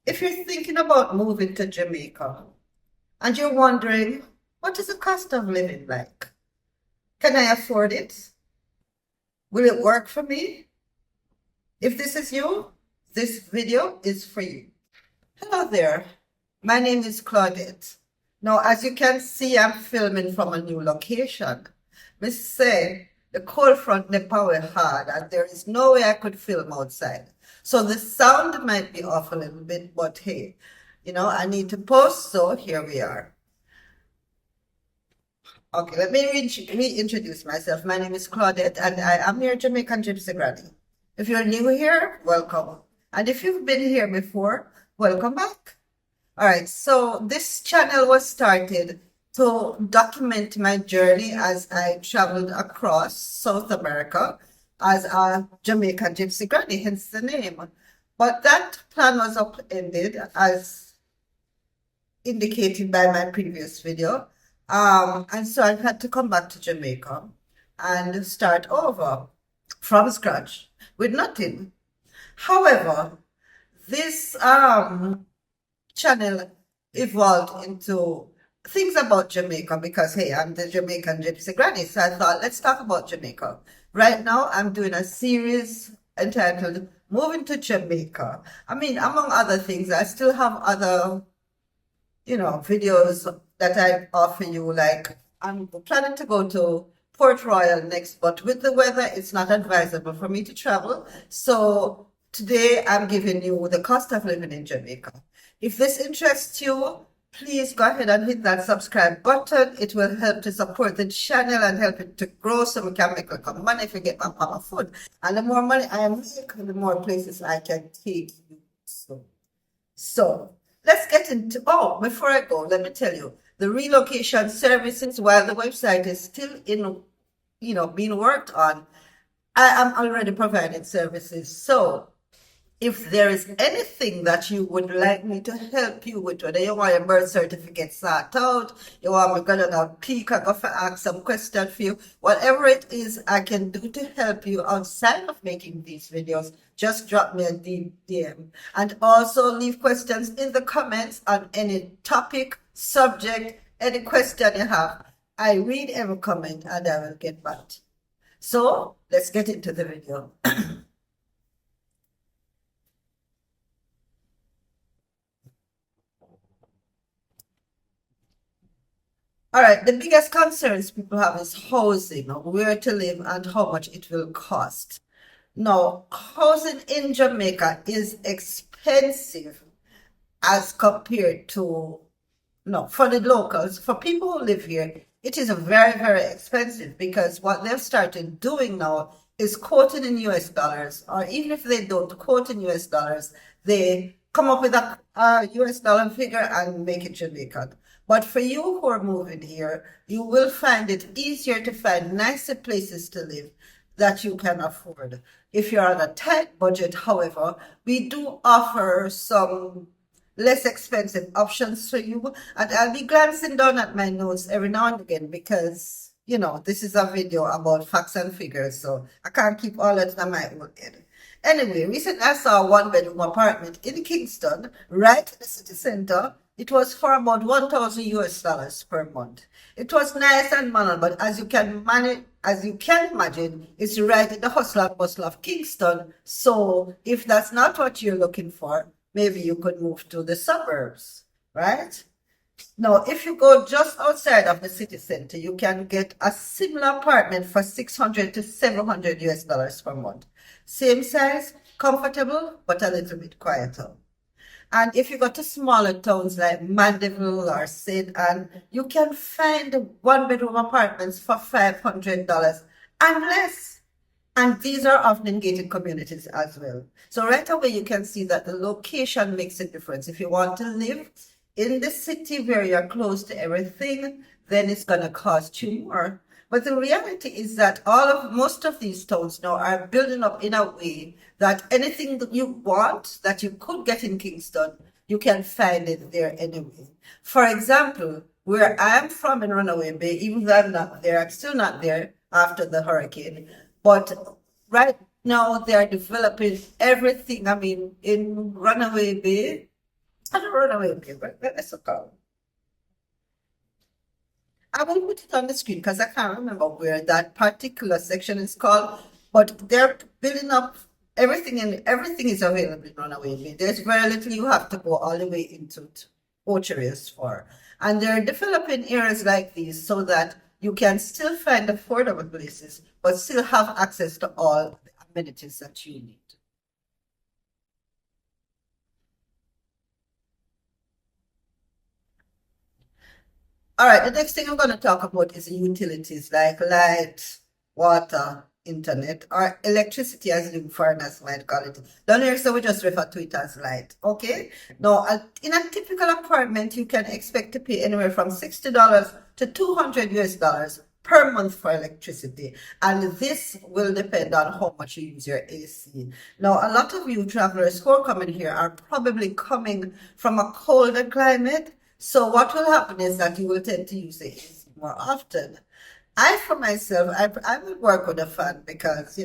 If you're thinking about moving to Jamaica and you're wondering, what is the cost of living like? Can I afford it? Will it work for me? If this is you, this video is for you. Hello there. My name is Claudette. Now, as you can see, I'm filming from a new location. Miss say the cold front the power hard and there is no way I could film outside. So the sound might be off a little bit, but hey, I need to post, so here we are. Okay, let me reintroduce myself. My name is Claudette and I am your Jamaican Gypsy Granny. If you're new here, welcome. And if you've been here before, welcome back. All right, so this channel was started to document my journey as I traveled across South America as a Jamaican Gypsy Granny, hence the name. But that plan was upended as indicated by my previous video. And so I've had to come back to Jamaica and start over from scratch with nothing. However, this channel evolved into things about Jamaica because, hey, I'm the Jamaican Gypsy Granny. So I thought, let's talk about Jamaica. Right now, I'm doing a series entitled Moving to Jamaica. I mean, among other things, I still have other, videos that I offer you. Like, I'm planning to go to Port Royal next, but with the weather, it's not advisable for me to travel. So today, I'm giving you the cost of living in Jamaica. If this interests you, please go ahead and hit that subscribe button. It will help to support the channel and help it to grow so we can make a money if we get back on food. And the more money I make, the more places I can take you. So let's get into, before I go, let me tell you, the relocation services, while the website is still being worked on, I am already providing services. So if there is anything that you would like me to help you with, whether you want your birth certificate sorted out, you want me to go down a peek, I go for ask some questions for you, whatever it is I can do to help you outside of making these videos, just drop me a DM. And also leave questions in the comments on any topic, subject, any question you have. I read every comment and I will get back to you. So let's get into the video. All right, the biggest concerns people have is housing, where to live and how much it will cost. Now, housing in Jamaica is expensive as compared to, no, for the locals. For people who live here, it is very, very expensive because what they've started doing now is quoting in US dollars, or even if they don't quote in US dollars, they come up with a US dollar figure and make it Jamaican. But for you who are moving here, you will find it easier to find nicer places to live that you can afford. If you're on a tight budget, however, we do offer some less expensive options for you. And I'll be glancing down at my notes every now and again because, this is a video about facts and figures, so I can't keep all that in my own head. Anyway, recently I saw a one-bedroom apartment in Kingston, right in the city center. It was for about 1,000 US dollars per month. It was nice and modern, but as you can imagine, it's right in the hustle and bustle of Kingston. So if that's not what you're looking for, maybe you could move to the suburbs, right? Now, if you go just outside of the city center, you can get a similar apartment for 600 to 700 US dollars per month. Same size, comfortable, but a little bit quieter. And if you go to smaller towns like Mandeville or St. Anne, you can find one-bedroom apartments for $500 and less. And these are often in gated communities as well. So right away, you can see that the location makes a difference. If you want to live in the city where you're close to everything, then it's going to cost you more. But the reality is that most of these towns now are building up in a way that anything that you want that you could get in Kingston, you can find it there anyway. For example, where I'm from in Runaway Bay, even though I'm not there, I'm still not there after the hurricane. But right now they're developing everything. I mean, in Runaway Bay, I don't run away paper. Let's go. I will put it on the screen because I can't remember where that particular section is called, but they're building up everything and everything is available in Runaway Bay. There's very little you have to go all the way into orchards for. And they're developing areas like these so that you can still find affordable places, but still have access to all the amenities that you need. All right, the next thing I'm going to talk about is utilities like light, water, internet, or electricity, as you foreigners might call it. Down here, so we just refer to it as light. Okay. Now, in a typical apartment, you can expect to pay anywhere from $60 to 200 US dollars per month for electricity, and this will depend on how much you use your AC. Now, a lot of you travelers who are coming here are probably coming from a colder climate. So what will happen is that you will tend to use the AC more often. I, for myself, I will work with a fan because,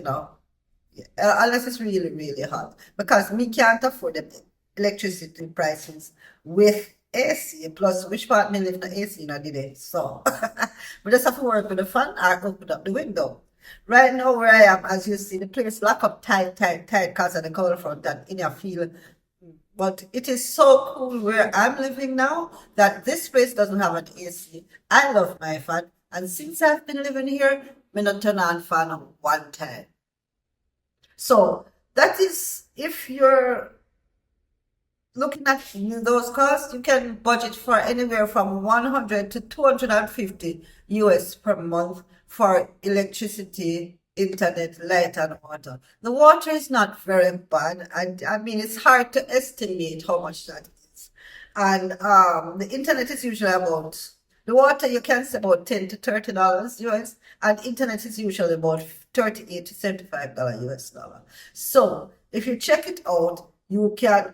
unless it's really, really hot, because me can't afford the electricity prices with AC, plus which part me live in the AC in a day. So we just have to work with the fan or open up the window. Right now where I am, as you see, the place lock up tight, tight, tight because of the cold front and in your field. But it is so cool where I'm living now that this place doesn't have an AC. I love my fan. And since I've been living here, I'm not turn on fan one time. So that is if you're looking at those costs, you can budget for anywhere from 100 to 250 US per month for electricity, internet, light, and water. The water is not very bad. I mean, it's hard to estimate how much that is. And the internet is usually about the water you can say about $10 to $30 US, and internet is usually about $38 to $75 US dollar. So if you check it out, you can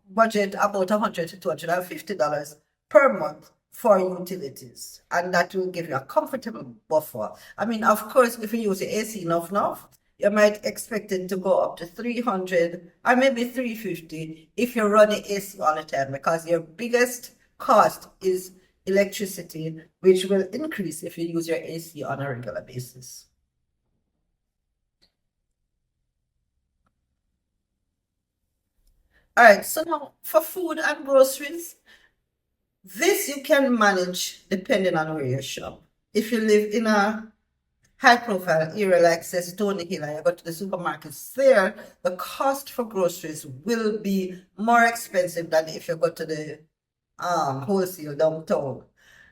budget about 100 to $250 per month for utilities, and that will give you a comfortable buffer. I mean, of course, if you use the AC enough, you might expect it to go up to 300 or maybe 350 if you're running AC all the time, because your biggest cost is electricity, which will increase if you use your AC on a regular basis. All right, so now for food and groceries, this you can manage depending on where you shop. If you live in a high profile area like say Stony Hill and you go to the supermarkets there, the cost for groceries will be more expensive than if you go to the wholesale downtown.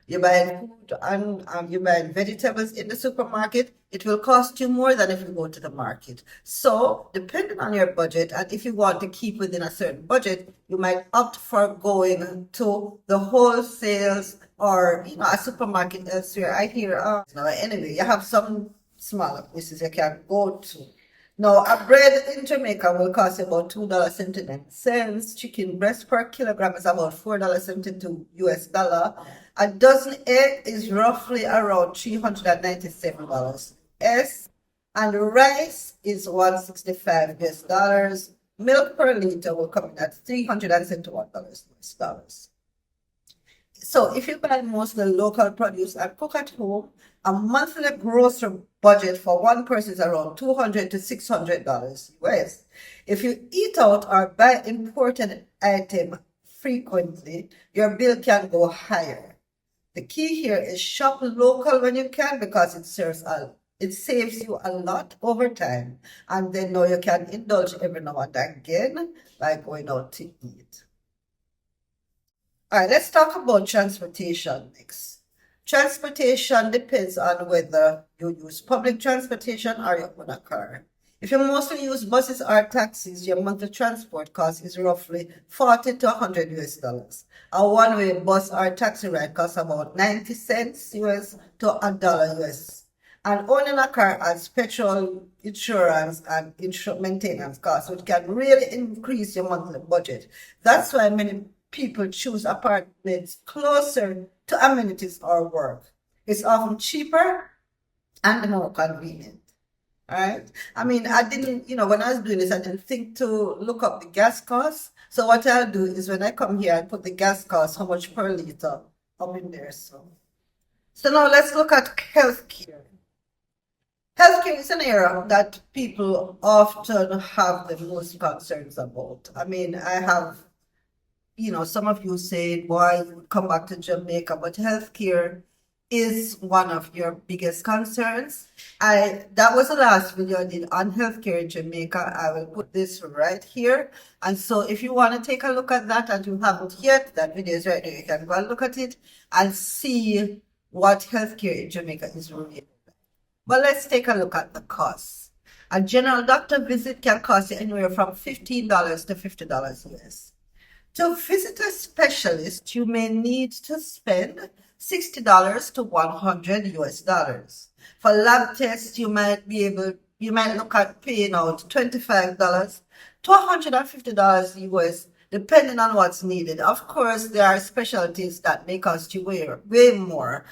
You buy food and you buy vegetables in the supermarket, it will cost you more than if you go to the market. So, depending on your budget, and if you want to keep within a certain budget, you might opt for going to the wholesales or a supermarket elsewhere. I hear, now anyway, you have some smaller places you can go to. Now, a bread in Jamaica will cost about $2.79. Chicken breast per kilogram is about $4.72 US dollar. A dozen egg is roughly around $397. S, and rice is 165 US dollars. Milk per liter will come in at $371 US dollars. So if you buy mostly local produce and cook at home, a monthly grocery budget for one person is around $200 to $600 US. If you eat out or buy imported item frequently, your bill can go higher. The key here is shop local when you can, because it saves you a lot over time, and then now you can indulge every now and again by going out to eat. All right, let's talk about transportation next. Transportation depends on whether you use public transportation or you own a car. If you mostly use buses or taxis, your monthly transport cost is roughly 40 to 100 US dollars. A one-way bus or taxi ride costs about 90 cents US to $1 US. And owning a car adds petrol, insurance, and maintenance costs, which can really increase your monthly budget. That's why many people choose apartments closer to amenities or work. It's often cheaper and more convenient. All right. I mean, I didn't, when I was doing this, I didn't think to look up the gas costs. So what I'll do is when I come here, I put the gas cost, how much per liter up in there. So now let's look at healthcare. Healthcare is an area that people often have the most concerns about. I mean, I have, some of you say, why you would come back to Jamaica, but healthcare is one of your biggest concerns. That was the last video I did on healthcare in Jamaica. I will put this right here. And so if you want to take a look at that and you haven't yet, that video is right there. You can go and look at it and see what healthcare in Jamaica is really. But let's take a look at the costs. A general doctor visit can cost you anywhere from $15 to $50 US. To visit a specialist, you may need to spend $60 to $100 US. For lab tests, you might look at paying out $25 to $150 US, depending on what's needed. Of course, there are specialties that may cost you way more.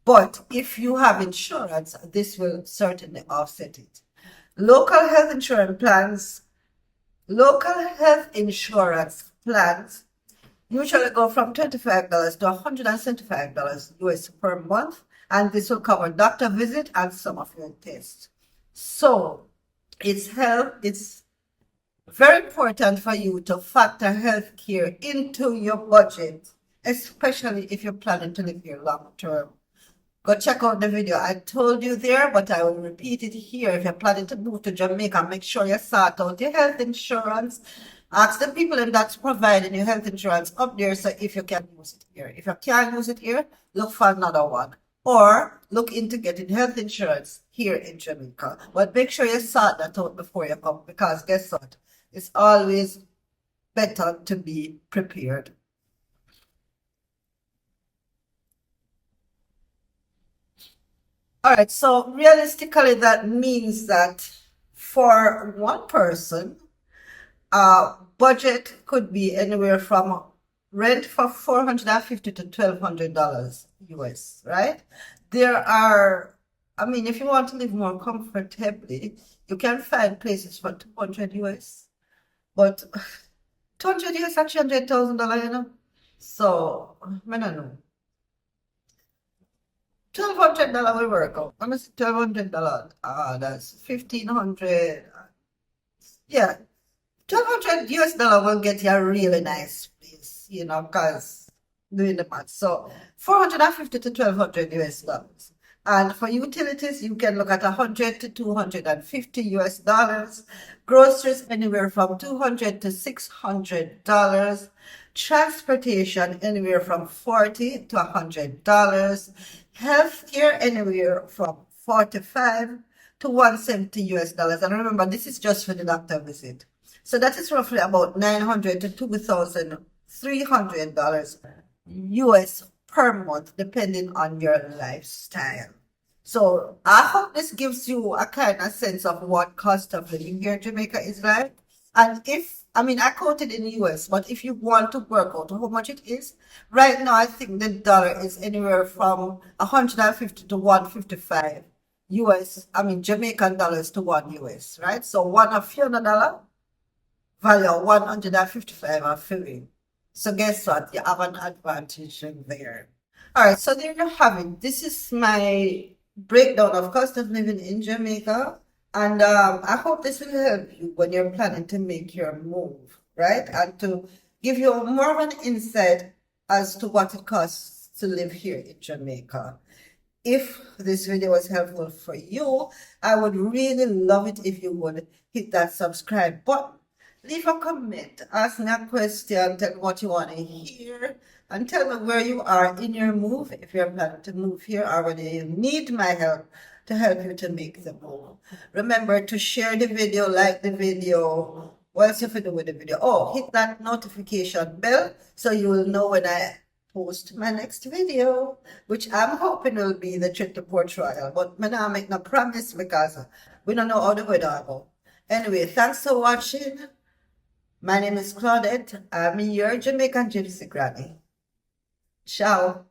But if you have insurance, this will certainly offset it. Local health insurance plans usually go from $25 to $175 US per month, and this will cover doctor visit and some of your tests. So it's very important for you to factor healthcare into your budget, especially if you're planning to live here long term. Go check out the video. I told you there, but I will repeat it here. If you're planning to move to Jamaica, make sure you sort out your health insurance. Ask the people that's providing your health insurance up there so if you can use it here. If you can't use it here, look for another one. Or look into getting health insurance here in Jamaica. But make sure you sort that out before you come, because guess what? It's always better to be prepared. All right, so realistically, that means that for one person, budget could be anywhere from rent for $450 to $1,200 US, right? If you want to live more comfortably, you can find places for 200 US, but 200 US actually $100,000, So, I don't know. $1,200 will work out. I'm $1,200. That's 1,500. Yeah, 1,200 US will get you a really nice place, because doing the math. So 450 to 1,200 US. And for utilities, you can look at 100 to 250 US. Groceries anywhere from $200 to $600. Transportation anywhere from $40 to $100. Healthcare anywhere from $45 to $170 US. And remember, this is just for the doctor visit. So that is roughly about $900 to $2,300 US per month, depending on your lifestyle. So I hope this gives you a kind of sense of what cost of living here in Jamaica is like. And I quoted in the US, but if you want to work out how much it is, right now I think the dollar is anywhere from 150 to 155 Jamaican dollars to one US, right? So one of $100 value 155 are free. So guess what? You have an advantage in there. All right, so there you have it. This is my breakdown of cost of living in Jamaica. And I hope this will help you when you're planning to make your move, right? And to give you more of an insight as to what it costs to live here in Jamaica. If this video was helpful for you, I would really love it if you would hit that subscribe button. Leave a comment, ask me a question, tell me what you want to hear, and tell me where you are in your move, if you're planning to move here, or whether you need my help to help you to make the move. Remember to share the video, like the video. What else you have to do with the video? Oh, hit that notification bell so you will know when I post my next video, which I'm hoping will be the trip to Port Royal. But I'm not make no promise because we don't know how the weather will go. Anyway, thanks for watching. My name is Claudette. I'm your Jamaican Gypsy Granny. Ciao.